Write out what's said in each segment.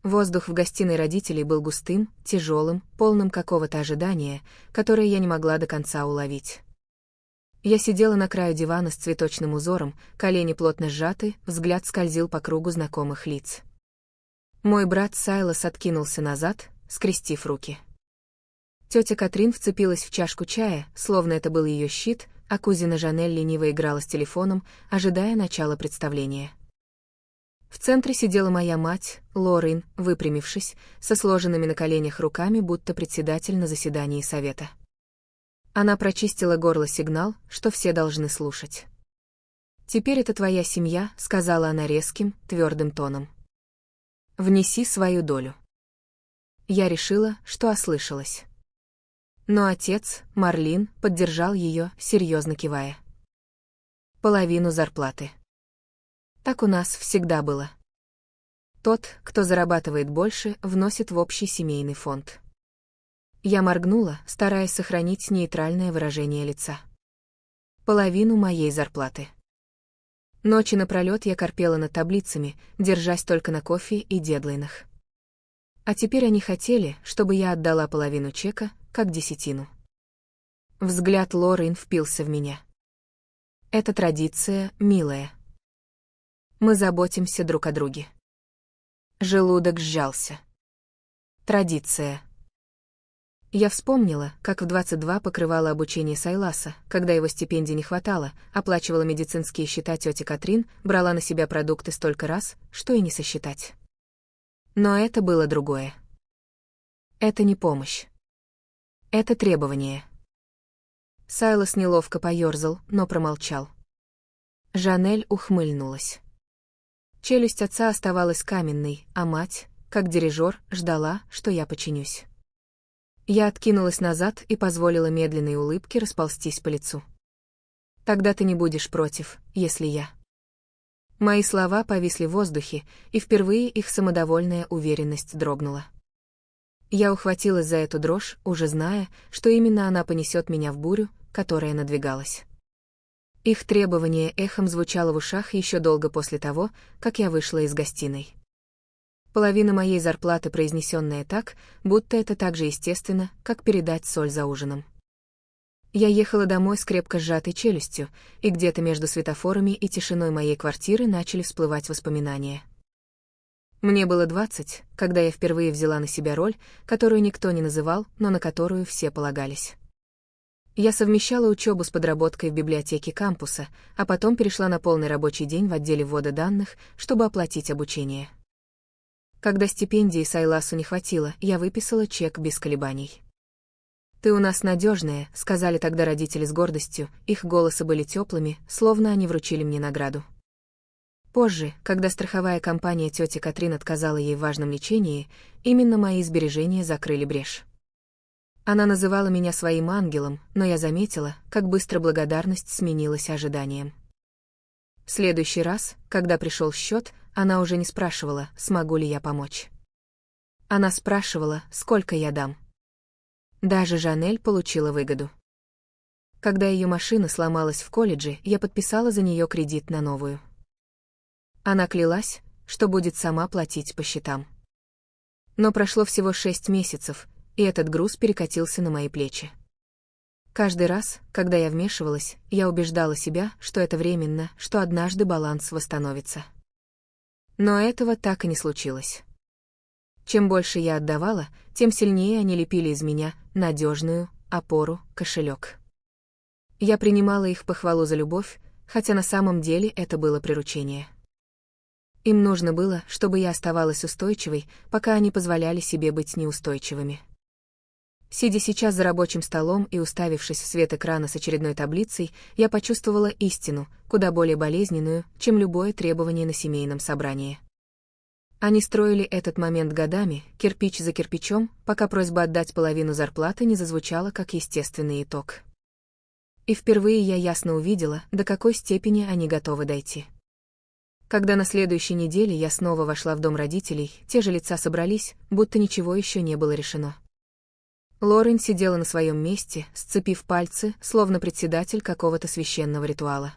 Воздух в гостиной родителей был густым, тяжелым, полным какого-то ожидания, которое я не могла до конца уловить. Я сидела на краю дивана с цветочным узором, колени плотно сжаты, взгляд скользил по кругу знакомых лиц. Мой брат Сайлас откинулся назад, скрестив руки. Тетя Катрин вцепилась в чашку чая, словно это был ее щит, а кузина Жанель лениво играла с телефоном, ожидая начала представления. В центре сидела моя мать, Лорен, выпрямившись, со сложенными на коленях руками, будто председатель на заседании совета. Она прочистила горло сигнал, что все должны слушать. «Теперь это твоя семья», — сказала она резким, твердым тоном. «Внеси свою долю». Я решила, что ослышалась. Но отец, Марлин, поддержал ее, серьезно кивая. «Половину зарплаты». Так у нас всегда было. Тот, кто зарабатывает больше, вносит в общий семейный фонд. Я моргнула, стараясь сохранить нейтральное выражение лица. Половину моей зарплаты. Ночи напролёт я корпела над таблицами, держась только на кофе и дедлайнах. А теперь они хотели, чтобы я отдала половину чека, как десятину. Взгляд Лорен впился в меня. Это традиция, милая. Мы заботимся друг о друге. Желудок сжался. Традиция. Я вспомнила, как в 22 покрывала обучение Сайласа, когда его стипендии не хватало, оплачивала медицинские счета тети Катрин, брала на себя продукты столько раз, что и не сосчитать. Но это было другое. Это не помощь. Это требование. Сайлас неловко поёрзал, но промолчал. Жанель ухмыльнулась. Челюсть отца оставалась каменной, а мать, как дирижер, ждала, что я подчинюсь. Я откинулась назад и позволила медленной улыбке расползтись по лицу. «Тогда ты не будешь против, если я...» Мои слова повисли в воздухе, и впервые их самодовольная уверенность дрогнула. Я ухватилась за эту дрожь, уже зная, что именно она понесет меня в бурю, которая надвигалась. Их требование эхом звучало в ушах еще долго после того, как я вышла из гостиной. Половина моей зарплаты, произнесенная так, будто это так же естественно, как передать соль за ужином. Я ехала домой с крепко сжатой челюстью, и где-то между светофорами и тишиной моей квартиры начали всплывать воспоминания. Мне было 20, когда я впервые взяла на себя роль, которую никто не называл, но на которую все полагались. Я совмещала учебу с подработкой в библиотеке кампуса, а потом перешла на полный рабочий день в отделе ввода данных, чтобы оплатить обучение. Когда стипендии Сайласу не хватило, я выписала чек без колебаний. «Ты у нас надежная», — сказали тогда родители с гордостью, их голосы были теплыми, словно они вручили мне награду. Позже, когда страховая компания тети Катрин отказала ей в важном лечении, именно мои сбережения закрыли брешь. Она называла меня своим ангелом, но я заметила, как быстро благодарность сменилась ожиданием. В следующий раз, когда пришел счет, она уже не спрашивала, смогу ли я помочь. Она спрашивала, сколько я дам. Даже Жанель получила выгоду. Когда ее машина сломалась в колледже, я подписала за нее кредит на новую. Она клялась, что будет сама платить по счетам. Но прошло всего 6 месяцев, и этот груз перекатился на мои плечи. Каждый раз, когда я вмешивалась, я убеждала себя, что это временно, что однажды баланс восстановится. Но этого так и не случилось. Чем больше я отдавала, тем сильнее они лепили из меня надежную опору, кошелек. Я принимала их похвалу за любовь, хотя на самом деле это было приручение. Им нужно было, чтобы я оставалась устойчивой, пока они позволяли себе быть неустойчивыми. Сидя сейчас за рабочим столом и уставившись в свет экрана с очередной таблицей, я почувствовала истину, куда более болезненную, чем любое требование на семейном собрании. Они строили этот момент годами, кирпич за кирпичом, пока просьба отдать половину зарплаты не зазвучала как естественный итог. И впервые я ясно увидела, до какой степени они готовы дойти. Когда на следующей неделе я снова вошла в дом родителей, те же лица собрались, будто ничего еще не было решено. Лорен сидела на своем месте, сцепив пальцы, словно председатель какого-то священного ритуала.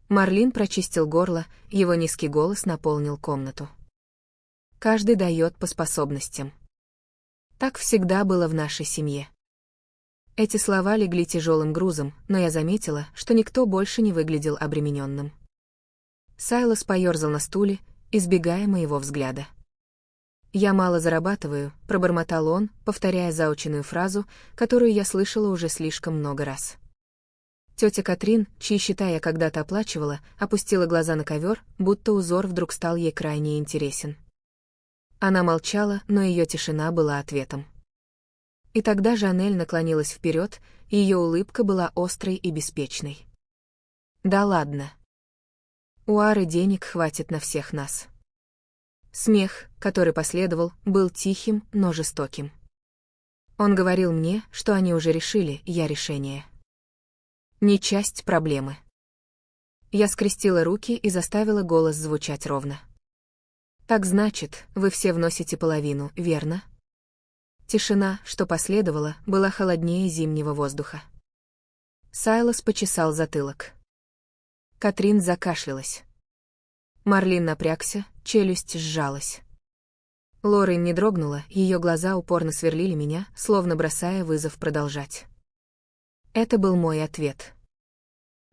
Марлин прочистил горло, его низкий голос наполнил комнату. каждый дает по способностям. Так всегда было в нашей семье. Эти слова легли тяжелым грузом, но я заметила, что никто больше не выглядел обремененным. Сайлос поерзал на стуле, избегая моего взгляда. «Я мало зарабатываю», — пробормотал он, повторяя заученную фразу, которую я слышала уже слишком много раз. Тетя Катрин, чьи счета я когда-то оплачивала, опустила глаза на ковер, будто узор вдруг стал ей крайне интересен. Она молчала, но ее тишина была ответом. И тогда Жанель наклонилась вперед, и ее улыбка была острой и беспечной. «Да ладно. У Ары денег хватит на всех нас». Смех, который последовал, был тихим, но жестоким. Он говорил мне, что они уже решили, я решение. Не часть проблемы. Я скрестила руки и заставила голос звучать ровно. «Так значит, вы все вносите половину, верно?» Тишина, что последовала, была холоднее зимнего воздуха. Сайлос почесал затылок. Катрин закашлялась. Марлин напрягся, челюсть сжалась. Лорен не дрогнула, ее глаза упорно сверлили меня, словно бросая вызов продолжать. Это был мой ответ.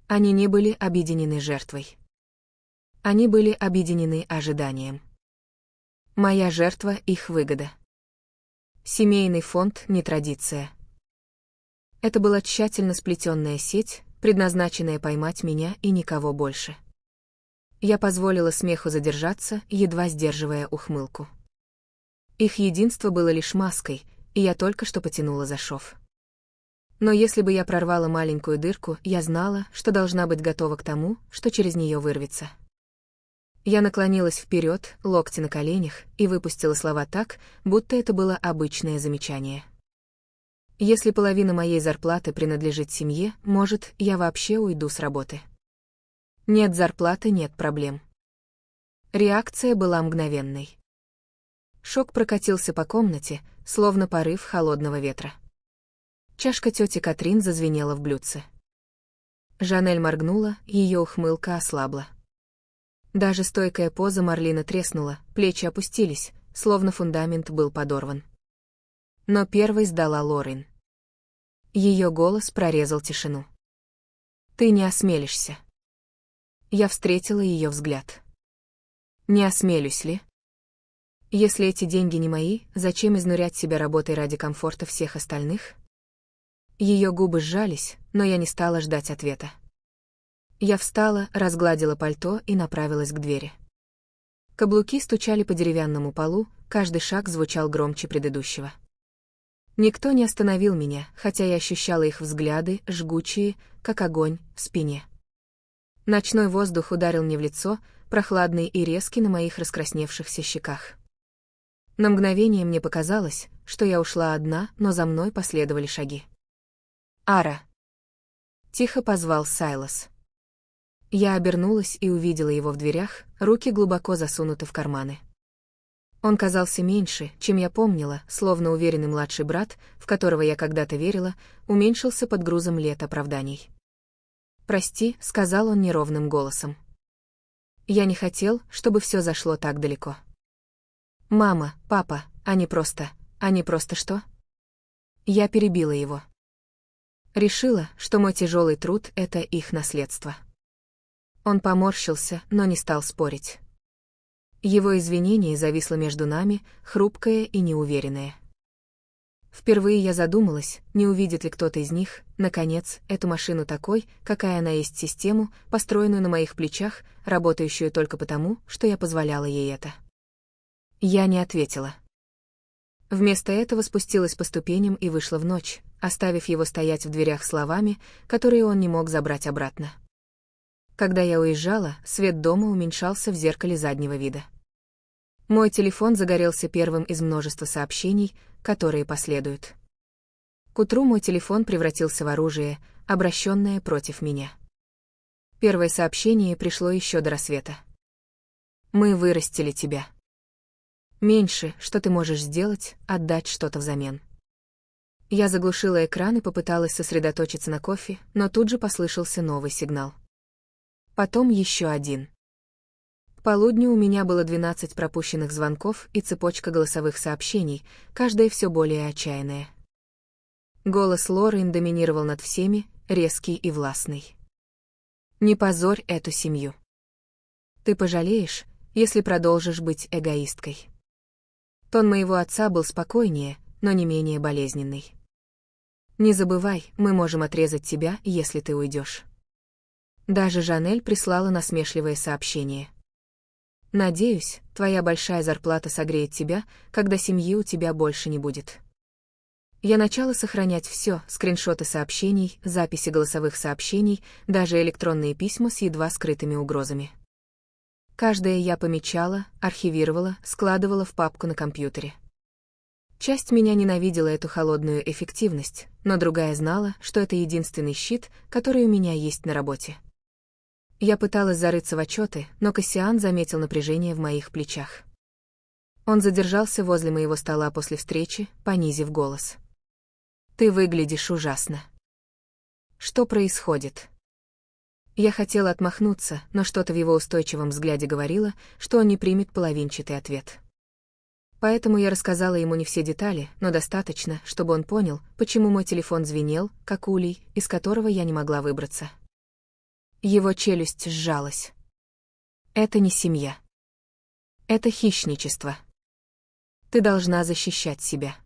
Они не были объединены жертвой. Они были объединены ожиданием. Моя жертва — их выгода. Семейный фонд — не традиция. Это была тщательно сплетенная сеть, предназначенная поймать меня и никого больше. Я позволила смеху задержаться, едва сдерживая ухмылку. Их единство было лишь маской, и я только что потянула за шов. Но если бы я прорвала маленькую дырку, я знала, что должна быть готова к тому, что через нее вырвется. Я наклонилась вперед, локти на коленях, и выпустила слова так, будто это было обычное замечание. Если половина моей зарплаты принадлежит семье, может, я вообще уйду с работы. Нет зарплаты, нет проблем. Реакция была мгновенной. Шок прокатился по комнате, словно порыв холодного ветра. Чашка тети Катрин зазвенела в блюдце. Жанель моргнула, ее ухмылка ослабла. Даже стойкая поза Марлина треснула, плечи опустились, словно фундамент был подорван. Но первой сдала Лорен. Ее голос прорезал тишину. «Ты не осмелишься». Я встретила ее взгляд. «Не осмелюсь ли? Если эти деньги не мои, зачем изнурять себя работой ради комфорта всех остальных?» Ее губы сжались, но я не стала ждать ответа. Я встала, разгладила пальто и направилась к двери. Каблуки стучали по деревянному полу, каждый шаг звучал громче предыдущего. Никто не остановил меня, хотя я ощущала их взгляды, жгучие, как огонь, в спине. Ночной воздух ударил мне в лицо, прохладный и резкий на моих раскрасневшихся щеках. На мгновение мне показалось, что я ушла одна, но за мной последовали шаги. «Ара!» — тихо позвал Сайлос. Я обернулась и увидела его в дверях, руки глубоко засунуты в карманы. Он казался меньше, чем я помнила, словно уверенный младший брат, в которого я когда-то верила, уменьшился под грузом лет оправданий. «Прости», — сказал он неровным голосом. «Я не хотел, чтобы все зашло так далеко». «Мама, папа, они просто что?» Я перебила его. Решила, что мой тяжелый труд — это их наследство. Он поморщился, но не стал спорить. Его извинение зависло между нами, хрупкое и неуверенное. Впервые я задумалась, не увидит ли кто-то из них, наконец, эту машину такой, какая она есть, систему, построенную на моих плечах, работающую только потому, что я позволяла ей это. Я не ответила. Вместо этого спустилась по ступеням и вышла в ночь, оставив его стоять в дверях словами, которые он не мог забрать обратно. Когда я уезжала, свет дома уменьшался в зеркале заднего вида. Мой телефон загорелся первым из множества сообщений, которые последуют. К утру мой телефон превратился в оружие, обращенное против меня. Первое сообщение пришло еще до рассвета. «Мы вырастили тебя. Меньше, что ты можешь сделать, отдать что-то взамен». Я заглушила экран и попыталась сосредоточиться на кофе, но тут же послышался новый сигнал. Потом еще один. К полудню у меня было 12 пропущенных звонков и цепочка голосовых сообщений, каждая все более отчаянная. Голос Лорен доминировал над всеми, резкий и властный. «Не позорь эту семью. Ты пожалеешь, если продолжишь быть эгоисткой». Тон моего отца был спокойнее, но не менее болезненный. «Не забывай, мы можем отрезать тебя, если ты уйдешь». Даже Жанель прислала насмешливое сообщение. «Надеюсь, твоя большая зарплата согреет тебя, когда семьи у тебя больше не будет». Я начала сохранять все: скриншоты сообщений, записи голосовых сообщений, даже электронные письма с едва скрытыми угрозами. Каждое я помечала, архивировала, складывала в папку на компьютере. Часть меня ненавидела эту холодную эффективность, но другая знала, что это единственный щит, который у меня есть на работе. Я пыталась зарыться в отчеты, но Кассиан заметил напряжение в моих плечах. Он задержался возле моего стола после встречи, понизив голос. «Ты выглядишь ужасно». «Что происходит?» Я хотела отмахнуться, но что-то в его устойчивом взгляде говорило, что он не примет половинчатый ответ. Поэтому я рассказала ему не все детали, но достаточно, чтобы он понял, почему мой телефон звенел, как улей, из которого я не могла выбраться. Его челюсть сжалась. «Это не семья. Это хищничество. Ты должна защищать себя.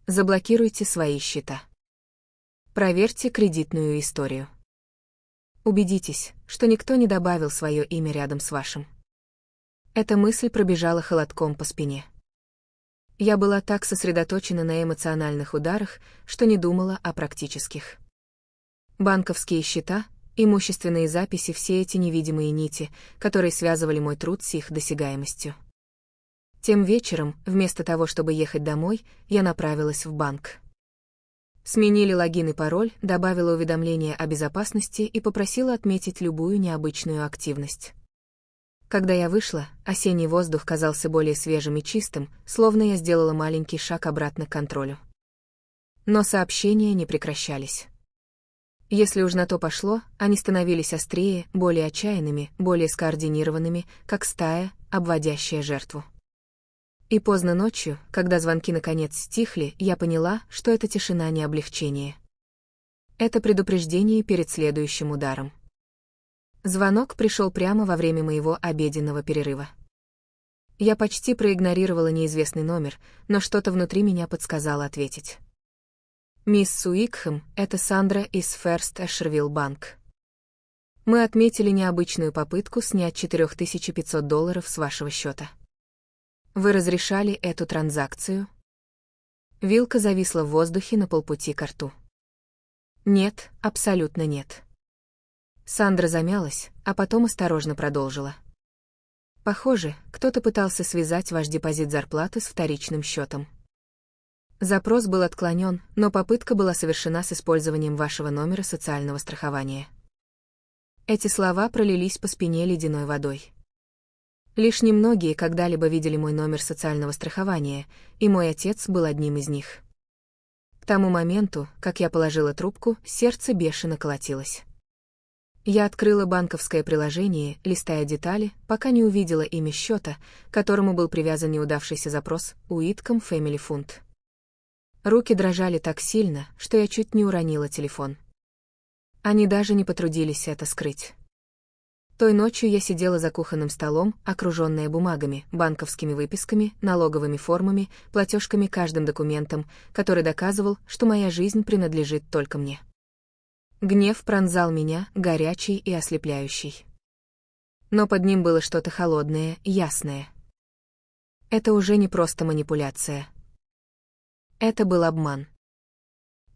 Заблокируйте свои счета. Проверьте кредитную историю. Убедитесь, что никто не добавил свое имя рядом с вашим». Эта мысль пробежала холодком по спине. Я была так сосредоточена на эмоциональных ударах, что не думала о практических. Банковские счета, имущественные записи — все эти невидимые нити, которые связывали мой труд с их досягаемостью. Тем вечером, вместо того, чтобы ехать домой, я направилась в банк. Сменили логин и пароль, добавила уведомления о безопасности и попросила отметить любую необычную активность. Когда я вышла, осенний воздух казался более свежим и чистым, словно я сделала маленький шаг обратно к контролю. Но сообщения не прекращались. Если уж на то пошло, они становились острее, более отчаянными, более скоординированными, как стая, обводящая жертву. И поздно ночью, когда звонки наконец стихли, я поняла, что эта тишина не облегчение. Это предупреждение перед следующим ударом. Звонок пришел прямо во время моего обеденного перерыва. Я почти проигнорировала неизвестный номер, но что-то внутри меня подсказало ответить. «Мисс Уикхэм, это Сандра из First Asheville Bank. Мы отметили необычную попытку снять $4500 с вашего счета. Вы разрешали эту транзакцию?» Вилка зависла в воздухе на полпути к рту. «Нет, абсолютно нет». Сандра замялась, а потом осторожно продолжила. «Похоже, кто-то пытался связать ваш депозит зарплаты с вторичным счетом. Запрос был отклонен, но попытка была совершена с использованием вашего номера социального страхования». Эти слова пролились по спине ледяной водой. Лишь немногие когда-либо видели мой номер социального страхования, и мой отец был одним из них. К тому моменту, как я положила трубку, сердце бешено колотилось. Я открыла банковское приложение, листая детали, пока не увидела имя счета, к которому был привязан неудавшийся запрос «Уитком Family Fund». Руки дрожали так сильно, что я чуть не уронила телефон. Они даже не потрудились это скрыть. Той ночью я сидела за кухонным столом, окруженная бумагами, банковскими выписками, налоговыми формами, платежками, каждым документом, который доказывал, что моя жизнь принадлежит только мне. Гнев пронзал меня, горячий и ослепляющий. Но под ним было что-то холодное, ясное. Это уже не просто манипуляция. Это был обман.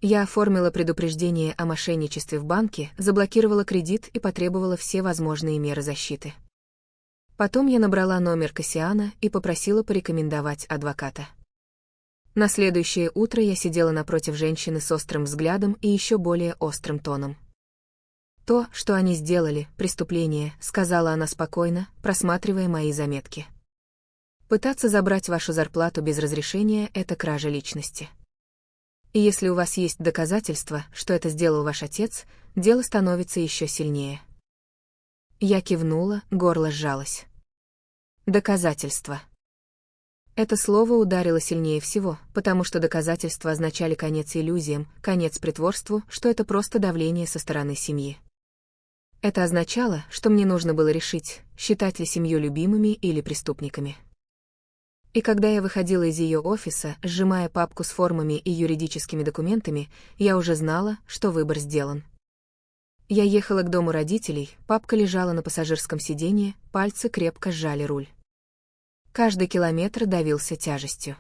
Я оформила предупреждение о мошенничестве в банке, заблокировала кредит и потребовала все возможные меры защиты. Потом я набрала номер Кассиана и попросила порекомендовать адвоката. На следующее утро я сидела напротив женщины с острым взглядом и еще более острым тоном. «То, что они сделали, преступление», — сказала она спокойно, просматривая мои заметки. «Пытаться забрать вашу зарплату без разрешения — это кража личности. И если у вас есть доказательства, что это сделал ваш отец, дело становится еще сильнее». Я кивнула, горло сжалось. Доказательства. Это слово ударило сильнее всего, потому что доказательства означали конец иллюзиям, конец притворству, что это просто давление со стороны семьи. Это означало, что мне нужно было решить, считать ли семью любимыми или преступниками. И когда я выходила из ее офиса, сжимая папку с формами и юридическими документами, я уже знала, что выбор сделан. Я ехала к дому родителей, папка лежала на пассажирском сиденье, пальцы крепко сжали руль. Каждый километр давился тяжестью.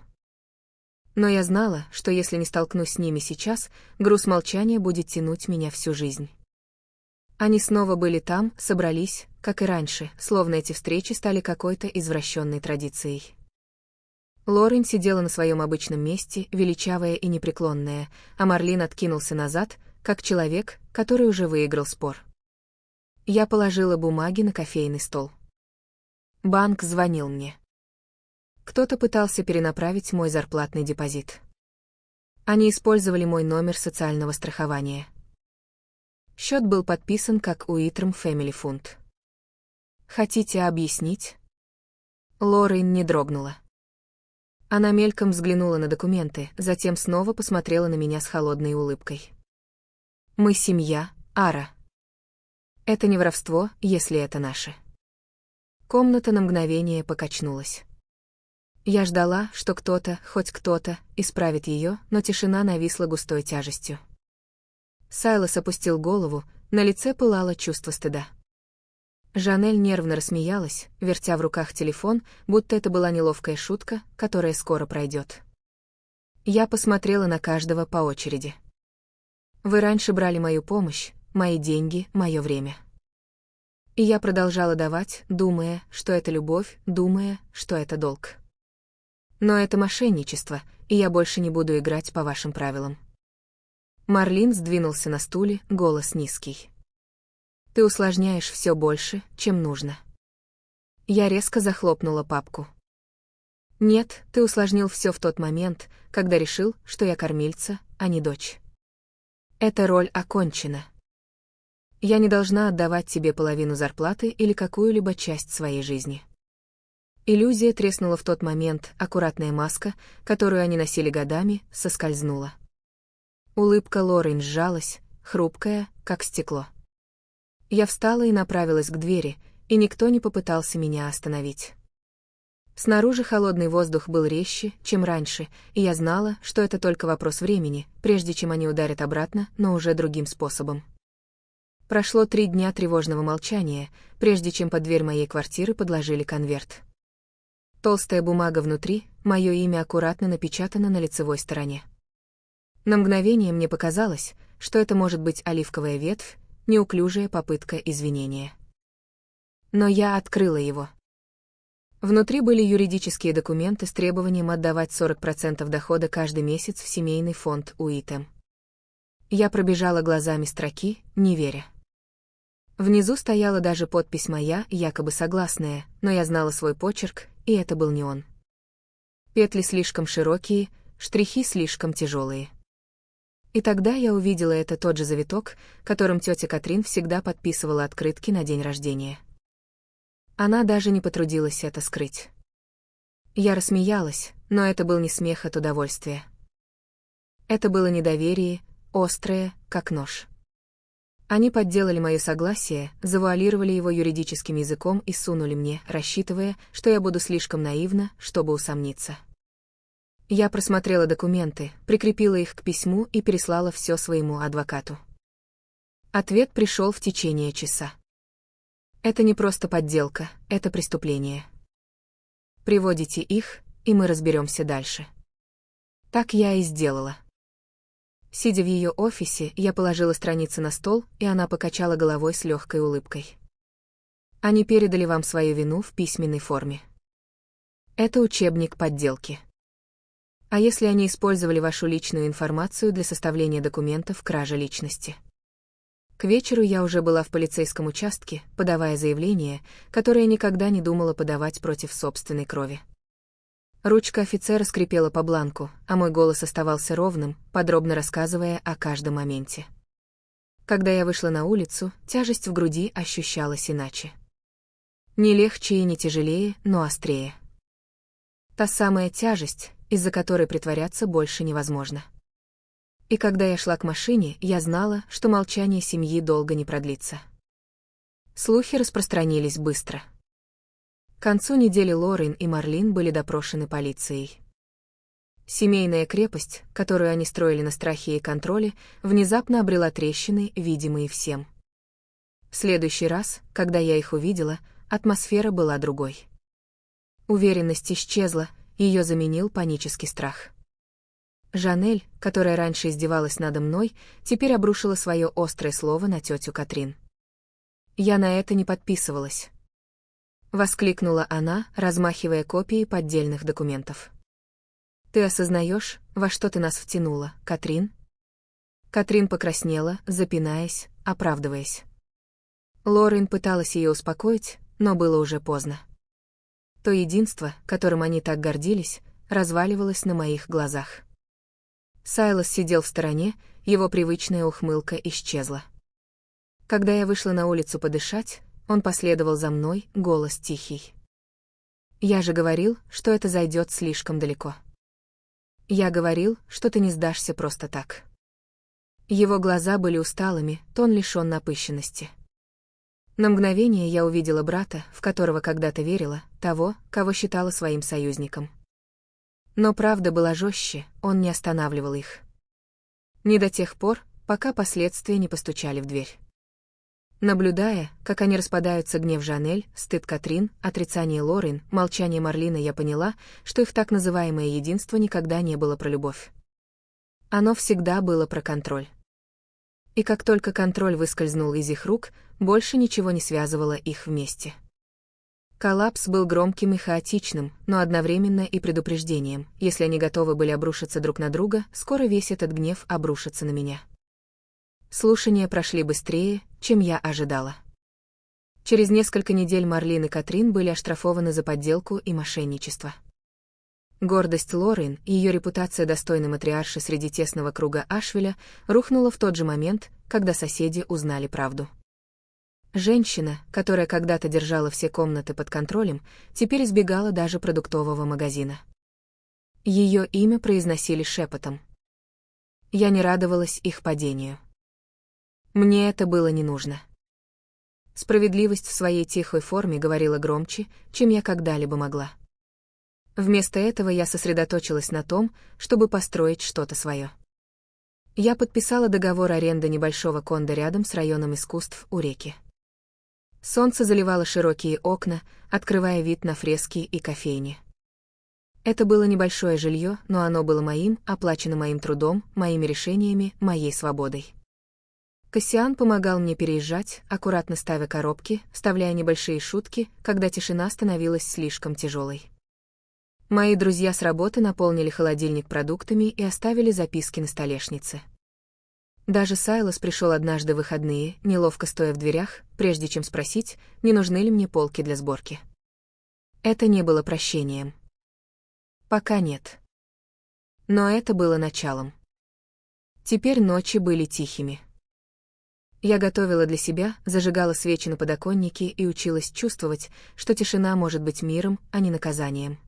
Но я знала, что если не столкнусь с ними сейчас, груз молчания будет тянуть меня всю жизнь. Они снова были там, собрались, как и раньше, словно эти встречи стали какой-то извращенной традицией. Лорен сидела на своем обычном месте, величавая и непреклонная, а Марлин откинулся назад, как человек, который уже выиграл спор. Я положила бумаги на кофейный стол. Банк звонил мне. Кто-то пытался перенаправить мой зарплатный депозит. Они использовали мой номер социального страхования. Счет был подписан как Уитром Family Fund. Хотите объяснить? Лорен не дрогнула. Она мельком взглянула на документы, затем снова посмотрела на меня с холодной улыбкой. Мы семья, Ара. Это не воровство, если это наше. Комната на мгновение покачнулась. Я ждала, что кто-то, хоть кто-то, исправит ее, но тишина нависла густой тяжестью. Сайлос опустил голову, на лице пылало чувство стыда. Жанель нервно рассмеялась, вертя в руках телефон, будто это была неловкая шутка, которая скоро пройдет. Я посмотрела на каждого по очереди. Вы раньше брали мою помощь, мои деньги, мое время. И я продолжала давать, думая, что это любовь, думая, что это долг. Но это мошенничество, и я больше не буду играть по вашим правилам. Марлин сдвинулся на стуле, голос низкий. Ты усложняешь все больше, чем нужно. Я резко захлопнула папку. Нет, ты усложнил все в тот момент, когда решил, что я кормильца, а не дочь. Эта роль окончена. Я не должна отдавать тебе половину зарплаты или какую-либо часть своей жизни. Иллюзия треснула в тот момент, аккуратная маска, которую они носили годами, соскользнула. Улыбка Лорен сжалась, хрупкая, как стекло. Я встала и направилась к двери, и никто не попытался меня остановить. Снаружи холодный воздух был резче, чем раньше, и я знала, что это только вопрос времени, прежде чем они ударят обратно, но уже другим способом. Прошло 3 дня тревожного молчания, прежде чем под дверь моей квартиры подложили конверт. Толстая бумага внутри, мое имя аккуратно напечатано на лицевой стороне. На мгновение мне показалось, что это может быть оливковая ветвь, неуклюжая попытка извинения. Но я открыла его. Внутри были юридические документы с требованием отдавать 40% дохода каждый месяц в семейный фонд УИТМ. Я пробежала глазами строки, не веря. Внизу стояла даже подпись моя, якобы согласная, но я знала свой почерк, и это был не он. Петли слишком широкие, штрихи слишком тяжелые. И тогда я увидела это тот же завиток, которым тетя Катрин всегда подписывала открытки на день рождения. Она даже не потрудилась это скрыть. Я рассмеялась, но это был не смех от удовольствия. Это было недоверие, острое, как нож. Они подделали мое согласие, завуалировали его юридическим языком и сунули мне, рассчитывая, что я буду слишком наивна, чтобы усомниться. Я просмотрела документы, прикрепила их к письму и переслала все своему адвокату. Ответ пришел в течение часа. Это не просто подделка, это преступление. Приводите их, и мы разберемся дальше. Так я и сделала. Сидя в ее офисе, я положила страницы на стол, и она покачала головой с легкой улыбкой. Они передали вам свою вину в письменной форме. Это учебник подделки. А если они использовали вашу личную информацию для составления документов кражи личности? К вечеру я уже была в полицейском участке, подавая заявление, которое никогда не думала подавать против собственной крови. Ручка офицера скрипела по бланку, а мой голос оставался ровным, подробно рассказывая о каждом моменте. Когда я вышла на улицу, тяжесть в груди ощущалась иначе. Не легче и не тяжелее, но острее. Та самая тяжесть, из-за которой притворяться больше невозможно. И когда я шла к машине, я знала, что молчание семьи долго не продлится. Слухи распространились быстро. К концу недели Лорен и Марлин были допрошены полицией. Семейная крепость, которую они строили на страхе и контроле, внезапно обрела трещины, видимые всем. В следующий раз, когда я их увидела, атмосфера была другой. Уверенность исчезла, ее заменил панический страх. Жанель, которая раньше издевалась надо мной, теперь обрушила свое острое слово на тетю Катрин. «Я на это не подписывалась», — воскликнула она, размахивая копией поддельных документов. «Ты осознаешь, во что ты нас втянула, Катрин?» Катрин покраснела, запинаясь, оправдываясь. Лорен пыталась ее успокоить, но было уже поздно. То единство, которым они так гордились, разваливалось на моих глазах. Сайлос сидел в стороне, его привычная ухмылка исчезла. Когда я вышла на улицу подышать, он последовал за мной, голос тихий. «Я же говорил, что это зайдет слишком далеко. Я говорил, что ты не сдашься просто так». Его глаза были усталыми, тон лишён напыщенности. На мгновение я увидела брата, в которого когда-то верила, того, кого считала своим союзником. Но правда была жестче, он не останавливал их. Не до тех пор, пока последствия не постучали в дверь. Наблюдая, как они распадаются, гнев Жанель, стыд Катрин, отрицание Лорен, молчание Марлина, я поняла, что их так называемое единство никогда не было про любовь. Оно всегда было про контроль. И как только контроль выскользнул из их рук, больше ничего не связывало их вместе. Коллапс был громким и хаотичным, но одновременно и предупреждением: если они готовы были обрушиться друг на друга, скоро весь этот гнев обрушится на меня. Слушания прошли быстрее, чем я ожидала. Через несколько недель Марлин и Катрин были оштрафованы за подделку и мошенничество. Гордость Лорен и ее репутация достойной матриарши среди тесного круга Ашвиля рухнула в тот же момент, когда соседи узнали правду. Женщина, которая когда-то держала все комнаты под контролем, теперь избегала даже продуктового магазина. Ее имя произносили шепотом. Я не радовалась их падению. Мне это было не нужно. Справедливость в своей тихой форме говорила громче, чем я когда-либо могла. Вместо этого я сосредоточилась на том, чтобы построить что-то свое. Я подписала договор аренды небольшого кондо рядом с районом искусств у реки. Солнце заливало широкие окна, открывая вид на фрески и кофейни. Это было небольшое жилье, но оно было моим, оплачено моим трудом, моими решениями, моей свободой. Кассиан помогал мне переезжать, аккуратно ставя коробки, вставляя небольшие шутки, когда тишина становилась слишком тяжелой. Мои друзья с работы наполнили холодильник продуктами и оставили записки на столешнице. Даже Сайлос пришел однажды в выходные, неловко стоя в дверях, прежде чем спросить, не нужны ли мне полки для сборки. Это не было прощением. Пока нет. Но это было началом. Теперь ночи были тихими. Я готовила для себя, зажигала свечи на подоконнике и училась чувствовать, что тишина может быть миром, а не наказанием.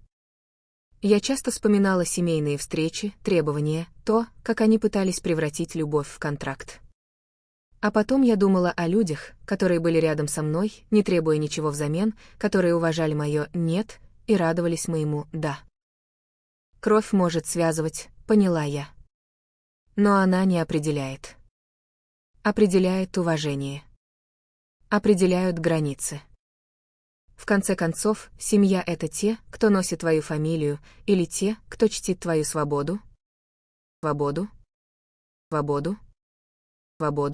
Я часто вспоминала семейные встречи, требования, то, как они пытались превратить любовь в контракт. А потом я думала о людях, которые были рядом со мной, не требуя ничего взамен, которые уважали мое «нет» и радовались моему «да». Кровь может связывать, поняла я. Но она не определяет. Определяет уважение. Определяют границы. В конце концов, семья — это те, кто носит твою фамилию, или те, кто чтит твою свободу? Свободу? Свободу? Свободу?